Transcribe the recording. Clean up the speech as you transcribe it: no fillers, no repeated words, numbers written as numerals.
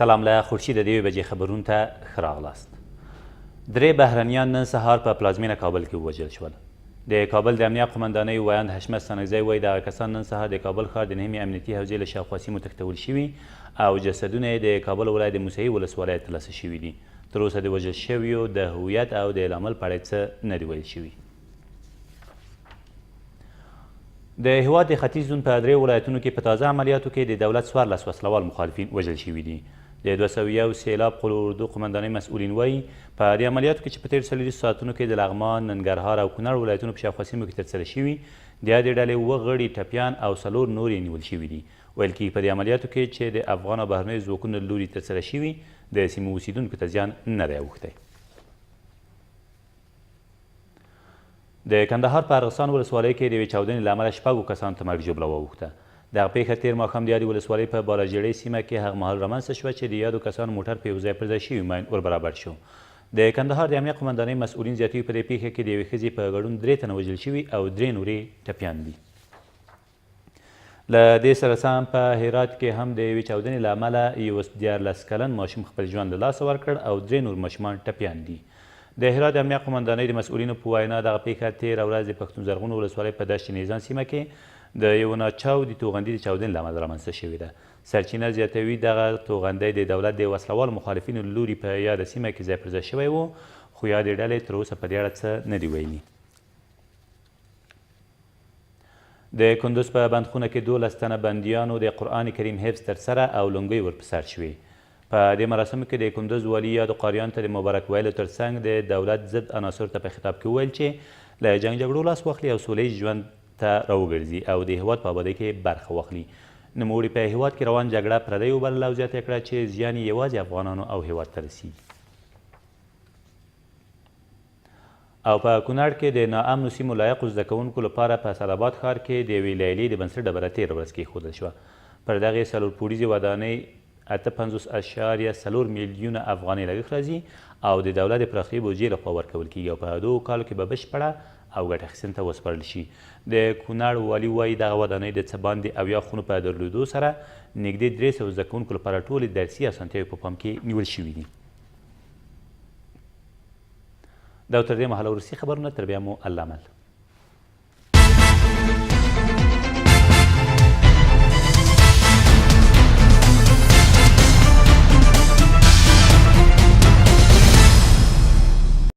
سلام له خورشید د 2 بجې خبرونو ته ښه راغلاست. 3 بهرنیان نن سهار په پلازمینه کابل کې ووژل شول. د کابل د امنیه قمندانۍ ویاند حشمت ستانکزی وایي دغه کسان نن سهار د کابل ښار د 9مې امنیتي حوزې له شاوخوا سیمو تښتول شوي او جسدونه یې د کابل ولایت د موسهي ولسوالۍ ترلاسه شوي دي. تر اوسه د وژل شویو د هویت او د لامل په اړه څه نه دي ویل شوي. د هېواد د ختیځ زون په 3 ولایتونو کې په تازه عملیاتو کې د دولت 14 وسلوال مخالفین وژل شوي دي. د 201 سیلاب قل اردو قمندانۍ مسؤلین وایي په دې عملیاتو کې چې په تېرو 40 ساعتونو کې د لغمان، ننګرهار او کونړ ولایتونو په شاوخوا سیمو کې ترسره شوي د یادې ډلې 7 غړي ټپیان او 4 نور یې نیول شوي دي. ویل کېږي په دې عملیاتو کې چې د افغان او بهرنیو ځواکونو له لوري ترسره شوي د سیمو اوسیدونکو ته زیان نه دی اوښتی. د کندهار په ارغستان ولسوالۍ کې د یوې چاودنې له امله 6 کسانو ته مرګ ژوبله واوښته. دغه پیښه تېر ماښام د یادې ولسوالۍ په بالاجړۍ سیمه کې هغه مهال رامنځته شوه چې د یادو کسانو موټر په یو ځای پر ځای شوي ماین ور برابر شو. د کندهار د امنیه قمندانۍ مسؤلین زیاتوي په دې پیښه کې د یوې ښځې په ګډون 3 تنه وژل شوي او 3 نورې ټپیان دي. له دې سره سم په هرات کې هم د یوې چاودنې له امله یو 14 کلن ماشوم خپل ژوند له لاسه ورکړ او 3 نور ماشومان ټپیان دي. د هرات د امنیه قمندانۍ د مسؤلینو په وینا دغه پیښه تېره ورځ د پښتون زرغون ولسوالۍ په دشت نیزان سیمه کې د یو ناچاودي توغندي د چاودنې له امله رامنځته شوې ده. سرچینه زیاتوي دغه توغندی د دولت د وسلوالو مخالفینو له لوري په یاده سیمه کې ځای پر ځای شوی و خو یادې ډلې تر اوسه په دې اړه څه نه دي ویلي. د کندوز په بندخونه کې 12 تنه بندیانو د قرآن کریم حفظ ترسره او لونګۍ ورپه سر شوې. په دې مراسمو کې د کندوز والي یادو قاریانو ته د مبارک ویلو ترڅنګ د دولت ضد عناصرو ته په خطاب کې وویل چې له جنګ جګړو لاس واخلي او سوله ییز ژوند ته راوګرځي او د هېواد په ابادۍ کې برخه واخلي. نوموړي په هېواد کې روان جګړه پردۍ وبلله او زیاته کړه چې زیان یې یوازې افغانانو او هېواد ته رسیږي. او په کونړ کې د ناامنو سیمو لایقو زده کوونکو لپاره په اسداباد ښار کې د یوې لیلیې د بنسټ ډبره تېره ورځ کېښودل شوه. پر دغې 4 پوړیزې ودانۍ 58.4 میلیونه افغانۍ لګښت راځي او د دولت د پراختیایي بودجې لخوا ورکول کېږي او په 2 کالو کې به بشپړه او ګټه اخیستنې ته وسپارل شي. د کونړ والي وایي دغه ودانۍ د څه باندې 70 خونو په درلودو سره نږدې 300 زده کوونکو لپاره ټولې درسي اسانتیاوې په پام کې نیول شوي دي. دا تر دې مهاله وروستي خبرونه، تر بیا مو الله مل.